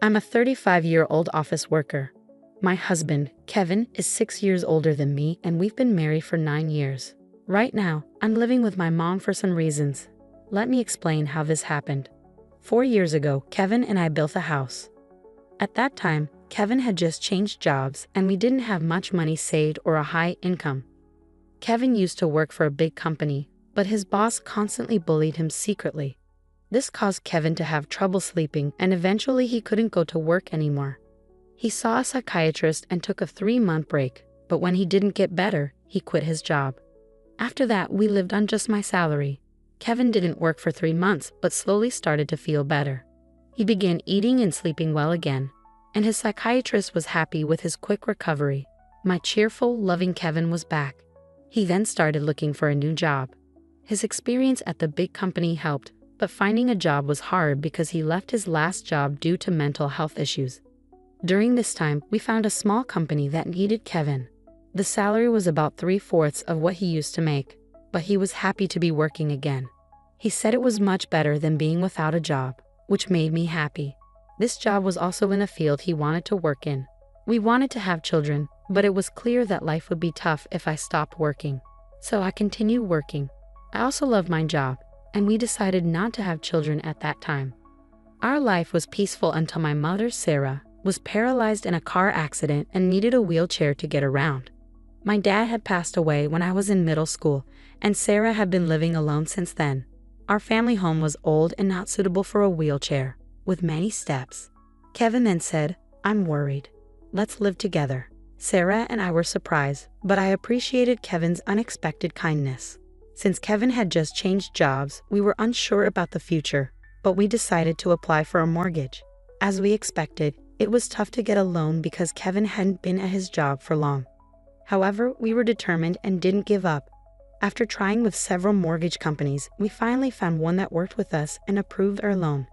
I'm a 35-year-old office worker. My husband, Kevin, is 6 years older than me, and we've been married for 9 years. Right now, I'm living with my mom for some reasons. Let me explain how this happened. 4 years ago, Kevin and I built a house. At that time, Kevin had just changed jobs and we didn't have much money saved or a high income. Kevin used to work for a big company, but his boss constantly bullied him secretly. This caused Kevin to have trouble sleeping, and eventually he couldn't go to work anymore. He saw a psychiatrist and took a 3-month break, but when he didn't get better, he quit his job. After that, we lived on just my salary. Kevin didn't work for 3 months, but slowly started to feel better. He began eating and sleeping well again, and his psychiatrist was happy with his quick recovery. My cheerful, loving Kevin was back. He then started looking for a new job. His experience at the big company helped, but finding a job was hard because he left his last job due to mental health issues. During this time, we found a small company that needed Kevin. The salary was about 3/4 of what he used to make, but he was happy to be working again. He said it was much better than being without a job, which made me happy. This job was also in a field he wanted to work in. We wanted to have children, but it was clear that life would be tough if I stopped working. So I continued working. I also loved my job, and we decided not to have children at that time. Our life was peaceful until my mother, Sarah, was paralyzed in a car accident and needed a wheelchair to get around. My dad had passed away when I was in middle school, and Sarah had been living alone since then. Our family home was old and not suitable for a wheelchair, with many steps. Kevin then said, "I'm worried. Let's live together." Sarah and I were surprised, but I appreciated Kevin's unexpected kindness. Since Kevin had just changed jobs, we were unsure about the future, but we decided to apply for a mortgage. As we expected, it was tough to get a loan because Kevin hadn't been at his job for long. However, we were determined and didn't give up. After trying with several mortgage companies, we finally found one that worked with us and approved our loan.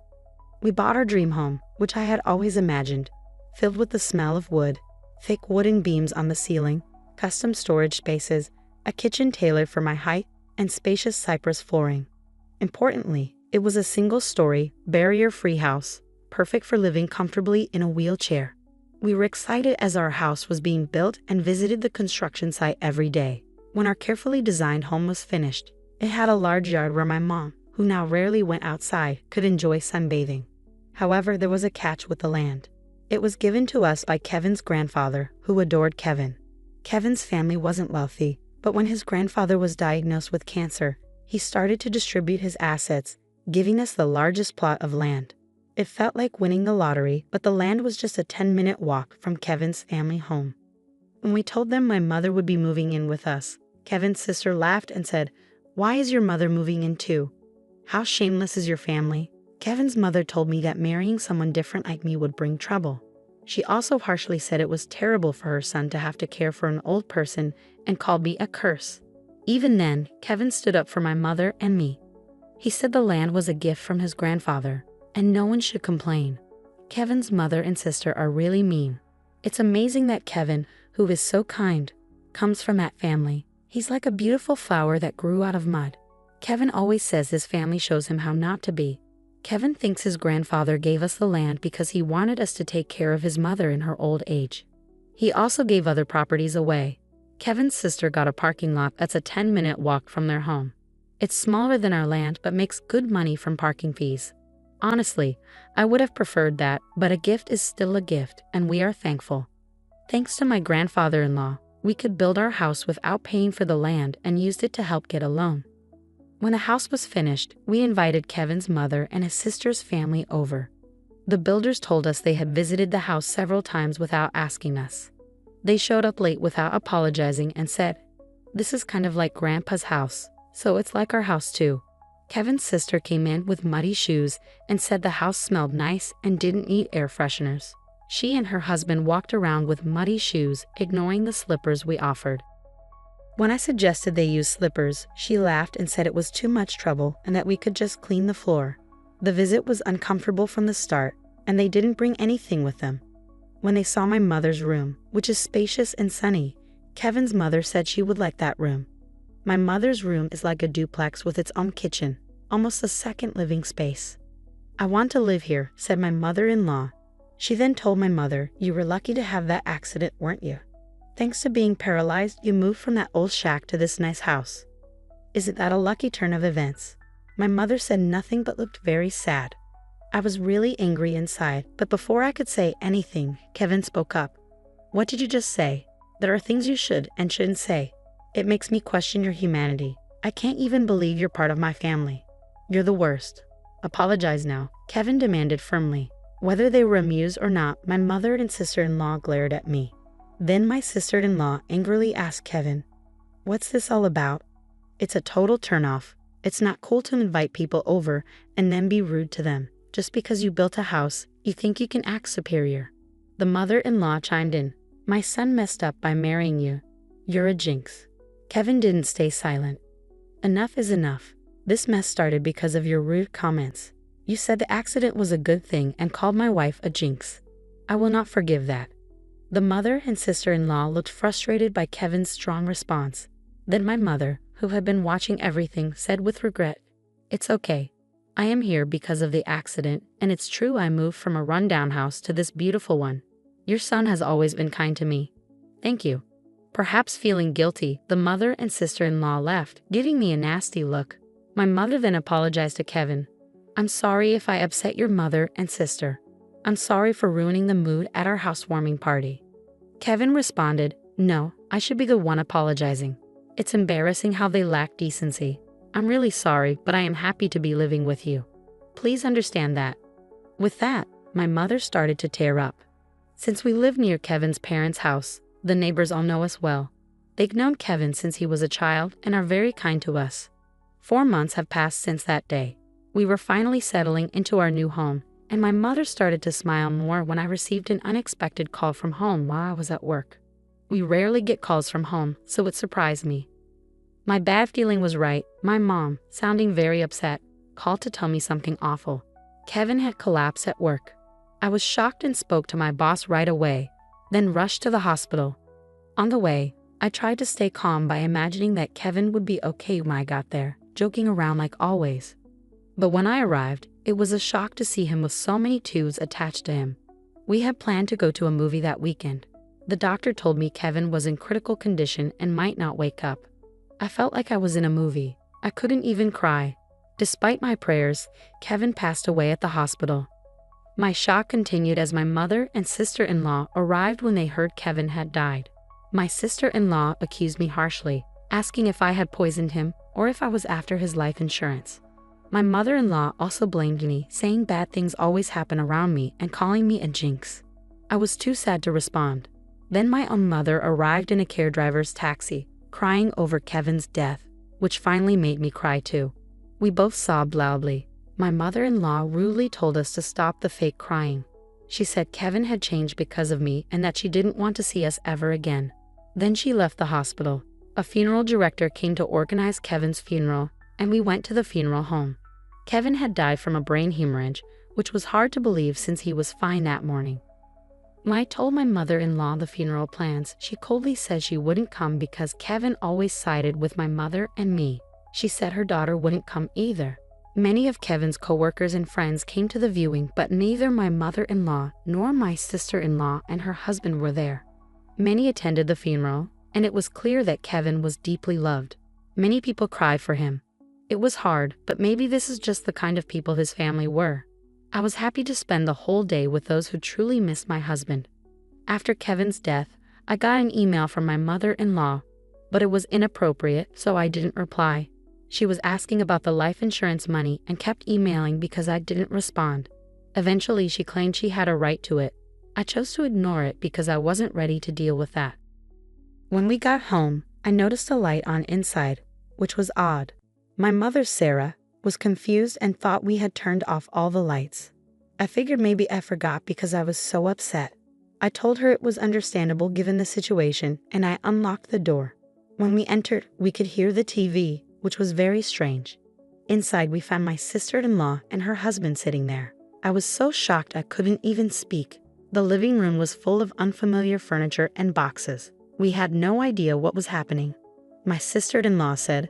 We bought our dream home, which I had always imagined, filled with the smell of wood, thick wooden beams on the ceiling, custom storage spaces, a kitchen tailored for my height, and spacious cypress flooring. Importantly, it was a single-story, barrier-free house, perfect for living comfortably in a wheelchair. We were excited as our house was being built and visited the construction site every day. When our carefully designed home was finished, it had a large yard where my mom, who now rarely went outside, could enjoy sunbathing. However, there was a catch with the land. It was given to us by Kevin's grandfather, who adored Kevin. Kevin's family wasn't wealthy, but when his grandfather was diagnosed with cancer, he started to distribute his assets, giving us the largest plot of land. It felt like winning the lottery, but the land was just a 10-minute walk from Kevin's family home. When we told them my mother would be moving in with us, Kevin's sister laughed and said, "Why is your mother moving in too? How shameless is your family?" Kevin's mother told me that marrying someone different like me would bring trouble. She also harshly said it was terrible for her son to have to care for an old person and called me a curse. Even then, Kevin stood up for my mother and me. He said the land was a gift from his grandfather, and no one should complain. Kevin's mother and sister are really mean. It's amazing that Kevin, who is so kind, comes from that family. He's like a beautiful flower that grew out of mud. Kevin always says his family shows him how not to be. Kevin thinks his grandfather gave us the land because he wanted us to take care of his mother in her old age. He also gave other properties away. Kevin's sister got a parking lot that's a 10-minute walk from their home. It's smaller than our land but makes good money from parking fees. Honestly, I would have preferred that, but a gift is still a gift, and we are thankful. Thanks to my grandfather-in-law, we could build our house without paying for the land and used it to help get a loan. When the house was finished, we invited Kevin's mother and his sister's family over. The builders told us they had visited the house several times without asking us. They showed up late without apologizing and said, "This is kind of like Grandpa's house, so it's like our house too." Kevin's sister came in with muddy shoes and said the house smelled nice and didn't need air fresheners. She and her husband walked around with muddy shoes, ignoring the slippers we offered. When I suggested they use slippers, she laughed and said it was too much trouble and that we could just clean the floor. The visit was uncomfortable from the start, and they didn't bring anything with them. When they saw my mother's room, which is spacious and sunny, Kevin's mother said she would like that room. My mother's room is like a duplex with its own kitchen, almost a second living space. "I want to live here," said my mother-in-law. She then told my mother, "You were lucky to have that accident, weren't you? Thanks to being paralyzed, you moved from that old shack to this nice house. Isn't that a lucky turn of events?" My mother said nothing but looked very sad. I was really angry inside, but before I could say anything, Kevin spoke up. "What did you just say? There are things you should and shouldn't say. It makes me question your humanity. I can't even believe you're part of my family. You're the worst. Apologize now," Kevin demanded firmly. Whether they were amused or not, my mother and sister-in-law glared at me. Then my sister-in-law angrily asked Kevin, "What's this all about?" "It's a total turnoff. It's not cool to invite people over and then be rude to them. Just because you built a house, you think you can act superior." The mother-in-law chimed in. "My son messed up by marrying you. You're a jinx." Kevin didn't stay silent. "Enough is enough. This mess started because of your rude comments. You said the accident was a good thing and called my wife a jinx. I will not forgive that." The mother and sister-in-law looked frustrated by Kevin's strong response. Then my mother, who had been watching everything, said with regret, "It's okay. I am here because of the accident, and it's true I moved from a rundown house to this beautiful one. Your son has always been kind to me. Thank you." Perhaps feeling guilty, the mother and sister-in-law left, giving me a nasty look. My mother then apologized to Kevin. "I'm sorry if I upset your mother and sister. I'm sorry for ruining the mood at our housewarming party." Kevin responded, "No, I should be the one apologizing. It's embarrassing how they lack decency. I'm really sorry, but I am happy to be living with you. Please understand that." With that, my mother started to tear up. Since we live near Kevin's parents' house, the neighbors all know us well. They've known Kevin since he was a child and are very kind to us. 4 months have passed since that day. We were finally settling into our new home, and my mother started to smile more when I received an unexpected call from home while I was at work. We rarely get calls from home, so it surprised me. My bad feeling was right. My mom, sounding very upset, called to tell me something awful. Kevin had collapsed at work. I was shocked and spoke to my boss right away, then rushed to the hospital. On the way, I tried to stay calm by imagining that Kevin would be okay when I got there, joking around like always. But when I arrived, it was a shock to see him with so many tubes attached to him. We had planned to go to a movie that weekend. The doctor told me Kevin was in critical condition and might not wake up. I felt like I was in a movie. I couldn't even cry. Despite my prayers, Kevin passed away at the hospital. My shock continued as my mother and sister-in-law arrived when they heard Kevin had died. My sister-in-law accused me harshly, asking if I had poisoned him or if I was after his life insurance. My mother-in-law also blamed me, saying bad things always happen around me and calling me a jinx. I was too sad to respond. Then my own mother arrived in a care driver's taxi, crying over Kevin's death, which finally made me cry too. We both sobbed loudly. My mother-in-law rudely told us to stop the fake crying. She said Kevin had changed because of me and that she didn't want to see us ever again. Then she left the hospital. A funeral director came to organize Kevin's funeral, and we went to the funeral home. Kevin had died from a brain hemorrhage, which was hard to believe since he was fine that morning. When I told my mother-in-law the funeral plans, she coldly said she wouldn't come because Kevin always sided with my mother and me. She said her daughter wouldn't come either. Many of Kevin's co-workers and friends came to the viewing, but neither my mother-in-law nor my sister-in-law and her husband were there. Many attended the funeral, and it was clear that Kevin was deeply loved. Many people cried for him. It was hard, but maybe this is just the kind of people his family were. I was happy to spend the whole day with those who truly missed my husband. After Kevin's death, I got an email from my mother-in-law, but it was inappropriate, so I didn't reply. She was asking about the life insurance money and kept emailing because I didn't respond. Eventually, she claimed she had a right to it. I chose to ignore it because I wasn't ready to deal with that. When we got home, I noticed a light on inside, which was odd. My mother, Sarah, was confused and thought we had turned off all the lights. I figured maybe I forgot because I was so upset. I told her it was understandable given the situation, and I unlocked the door. When we entered, we could hear the TV, which was very strange. Inside, we found my sister-in-law and her husband sitting there. I was so shocked I couldn't even speak. The living room was full of unfamiliar furniture and boxes. We had no idea what was happening. My sister-in-law said,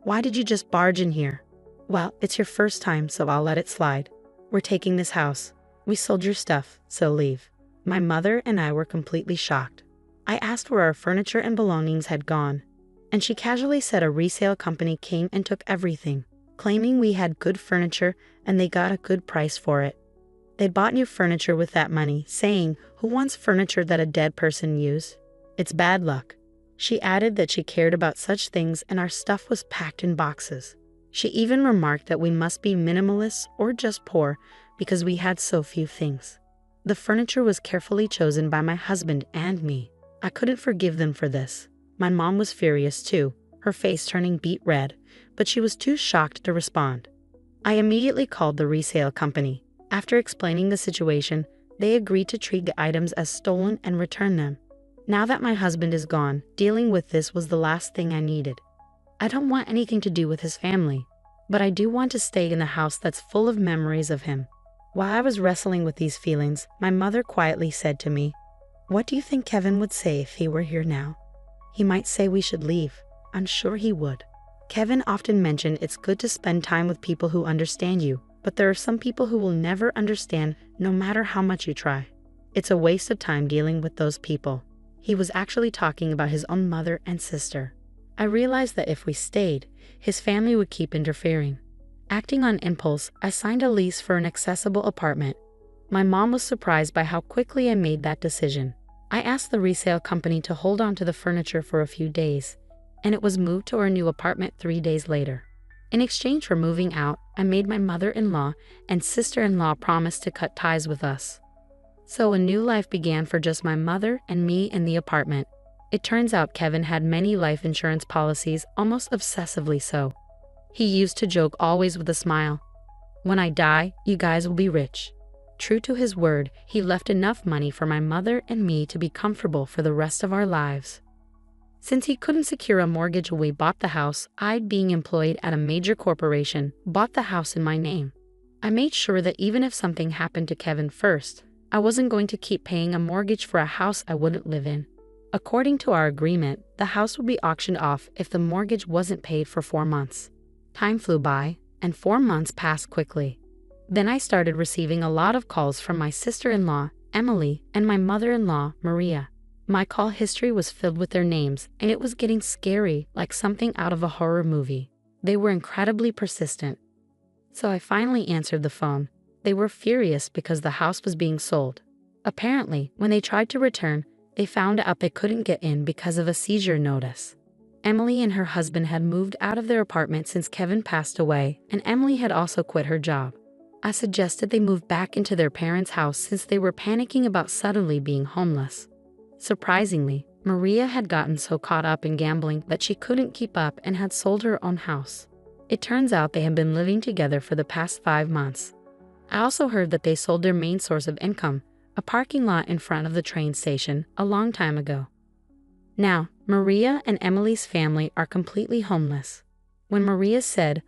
"Why did you just barge in here?" "Well, it's your first time, so I'll let it slide. We're taking this house. "We sold your stuff, so leave." My mother and I were completely shocked. I asked where our furniture and belongings had gone, and she casually said a resale company came and took everything, claiming we had good furniture and they got a good price for it. They'd bought new furniture with that money, saying, "Who wants furniture that a dead person used? It's bad luck." She added that she cared about such things and our stuff was packed in boxes. She even remarked that we must be minimalists or just poor because we had so few things. The furniture was carefully chosen by my husband and me. I couldn't forgive them for this. My mom was furious too, her face turning beet red, but she was too shocked to respond. I immediately called the resale company. After explaining the situation, they agreed to treat the items as stolen and return them. Now that my husband is gone, dealing with this was the last thing I needed. I don't want anything to do with his family, but I do want to stay in a house that's full of memories of him. While I was wrestling with these feelings, my mother quietly said to me, "What do you think Kevin would say if he were here now?" "He might say we should leave." "I'm sure he would." Kevin often mentioned it's good to spend time with people who understand you, but there are some people who will never understand no matter how much you try. It's a waste of time dealing with those people. He was actually talking about his own mother and sister. I realized that if we stayed, his family would keep interfering. Acting on impulse, I signed a lease for an accessible apartment. My mom was surprised by how quickly I made that decision. I asked the resale company to hold on to the furniture for a few days, and it was moved to our new apartment 3 days later. In exchange for moving out, I made my mother-in-law and sister-in-law promise to cut ties with us. So a new life began for just my mother and me in the apartment. It turns out Kevin had many life insurance policies, almost obsessively so. He used to joke always with a smile, "When I die, you guys will be rich." True to his word, he left enough money for my mother and me to be comfortable for the rest of our lives. Since he couldn't secure a mortgage when we bought the house, I, being employed at a major corporation, bought the house in my name. I made sure that even if something happened to Kevin first, I wasn't going to keep paying a mortgage for a house I wouldn't live in. According to our agreement, the house would be auctioned off if the mortgage wasn't paid for 4 months. Time flew by, and 4 months passed quickly. Then I started receiving a lot of calls from my sister-in-law, Emily, and my mother-in-law, Maria. My call history was filled with their names, and it was getting scary, like something out of a horror movie. They were incredibly persistent. So I finally answered the phone. They were furious because the house was being sold. Apparently, when they tried to return, they found out they couldn't get in because of a seizure notice. Emily and her husband had moved out of their apartment since Kevin passed away, and Emily had also quit her job. I suggested they move back into their parents' house since they were panicking about suddenly being homeless. Surprisingly, Maria had gotten so caught up in gambling that she couldn't keep up and had sold her own house. It turns out they had been living together for the past 5 months. I also heard that they sold their main source of income, a parking lot in front of the train station, a long time ago. Now, Maria and Emily's family are completely homeless. When Maria said,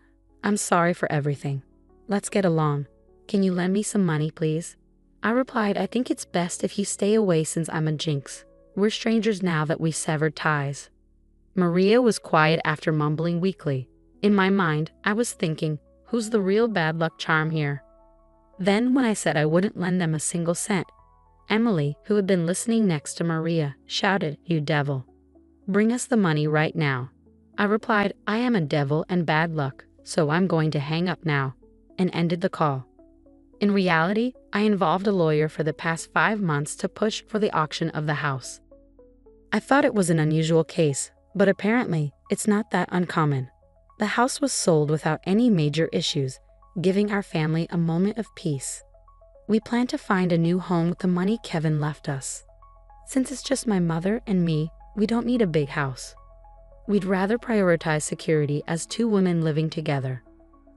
"I'm sorry for everything. Let's get along. Can you lend me some money, please?" I replied, "I think it's best if you stay away since I'm a jinx. We're strangers now that we severed ties." Maria was quiet after mumbling weakly. In my mind, I was thinking, who's the real bad luck charm here? Then when I said I wouldn't lend them a single cent, Emily, who had been listening next to Maria, shouted, "You devil. Bring us the money right now." I replied, "I am a devil and bad luck, so I'm going to hang up now," and ended the call. In reality, I involved a lawyer for the past 5 months to push for the auction of the house. I thought it was an unusual case, but apparently, it's not that uncommon. The house was sold without any major issues, giving our family a moment of peace. We plan to find a new home with the money Kevin left us. Since it's just my mother and me, we don't need a big house. We'd rather prioritize security as 2 women living together.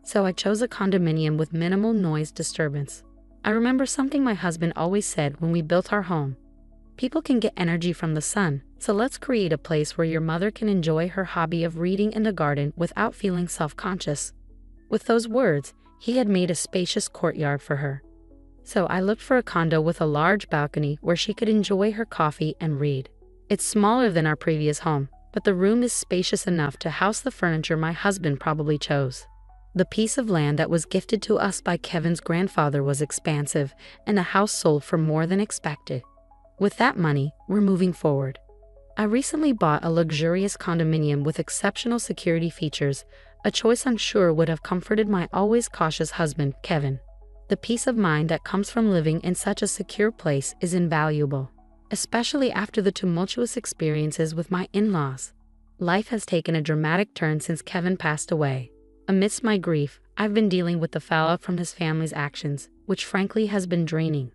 So I chose a condominium with minimal noise disturbance. I remember something my husband always said when we built our home. People can get energy from the sun, so let's create a place where your mother can enjoy her hobby of reading in the garden without feeling self-conscious. With those words, he had made a spacious courtyard for her. So I looked for a condo with a large balcony where she could enjoy her coffee and read. It's smaller than our previous home, but the room is spacious enough to house the furniture my husband probably chose. The piece of land that was gifted to us by Kevin's grandfather was expansive, and the house sold for more than expected. With that money, we're moving forward. I recently bought a luxurious condominium with exceptional security features, a choice I'm sure would have comforted my always cautious husband, Kevin. The peace of mind that comes from living in such a secure place is invaluable, especially after the tumultuous experiences with my in-laws. Life has taken a dramatic turn since Kevin passed away. Amidst my grief, I've been dealing with the fallout from his family's actions, which frankly has been draining.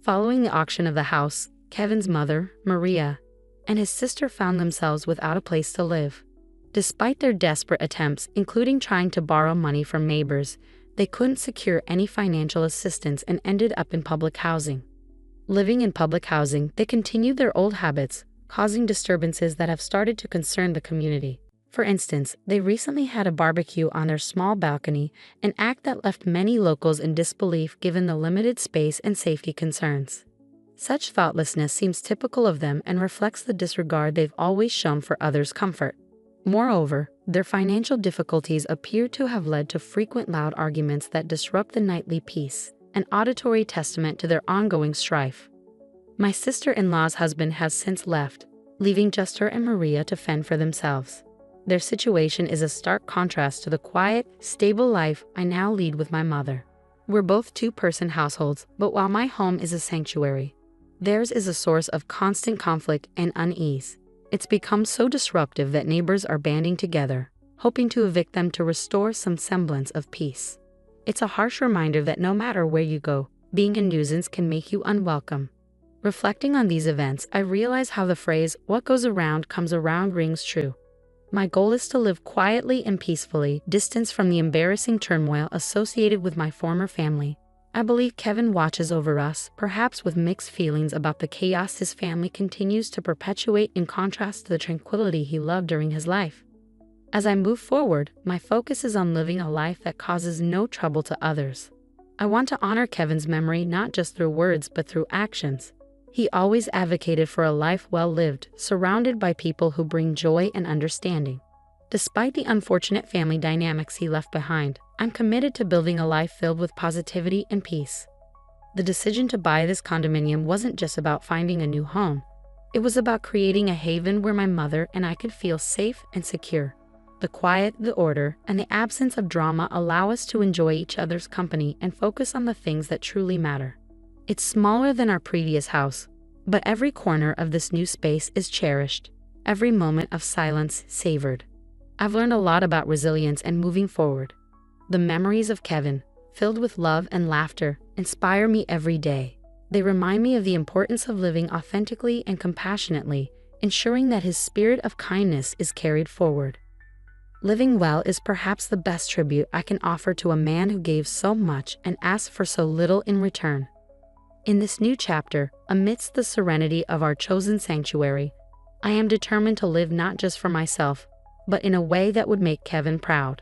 Following the auction of the house, Kevin's mother, Maria, and his sister found themselves without a place to live. Despite their desperate attempts, including trying to borrow money from neighbors, they couldn't secure any financial assistance and ended up in public housing. Living in public housing, they continued their old habits, causing disturbances that have started to concern the community. For instance, they recently had a barbecue on their small balcony, an act that left many locals in disbelief given the limited space and safety concerns. Such thoughtlessness seems typical of them and reflects the disregard they've always shown for others' comfort. Moreover, their financial difficulties appear to have led to frequent loud arguments that disrupt the nightly peace, an auditory testament to their ongoing strife. My sister-in-law's husband has since left, leaving just her and Maria to fend for themselves. Their situation is a stark contrast to the quiet, stable life I now lead with my mother. We're both two-person households, but while my home is a sanctuary, theirs is a source of constant conflict and unease. It's become so disruptive that neighbors are banding together, hoping to evict them to restore some semblance of peace. It's a harsh reminder that no matter where you go, being a nuisance can make you unwelcome. Reflecting on these events, I realize how the phrase, "what goes around comes around," rings true. My goal is to live quietly and peacefully, distanced from the embarrassing turmoil associated with my former family. I believe Kevin watches over us, perhaps with mixed feelings about the chaos his family continues to perpetuate in contrast to the tranquility he loved during his life. As I move forward, my focus is on living a life that causes no trouble to others. I want to honor Kevin's memory not just through words but through actions. He always advocated for a life well lived, surrounded by people who bring joy and understanding. Despite the unfortunate family dynamics he left behind, I'm committed to building a life filled with positivity and peace. The decision to buy this condominium wasn't just about finding a new home. It was about creating a haven where my mother and I could feel safe and secure. The quiet, the order, and the absence of drama allow us to enjoy each other's company and focus on the things that truly matter. It's smaller than our previous house, but every corner of this new space is cherished, every moment of silence savored. I've learned a lot about resilience and moving forward. The memories of Kevin, filled with love and laughter, inspire me every day. They remind me of the importance of living authentically and compassionately, ensuring that his spirit of kindness is carried forward. Living well is perhaps the best tribute I can offer to a man who gave so much and asked for so little in return. In this new chapter, amidst the serenity of our chosen sanctuary, I am determined to live not just for myself, but in a way that would make Kevin proud.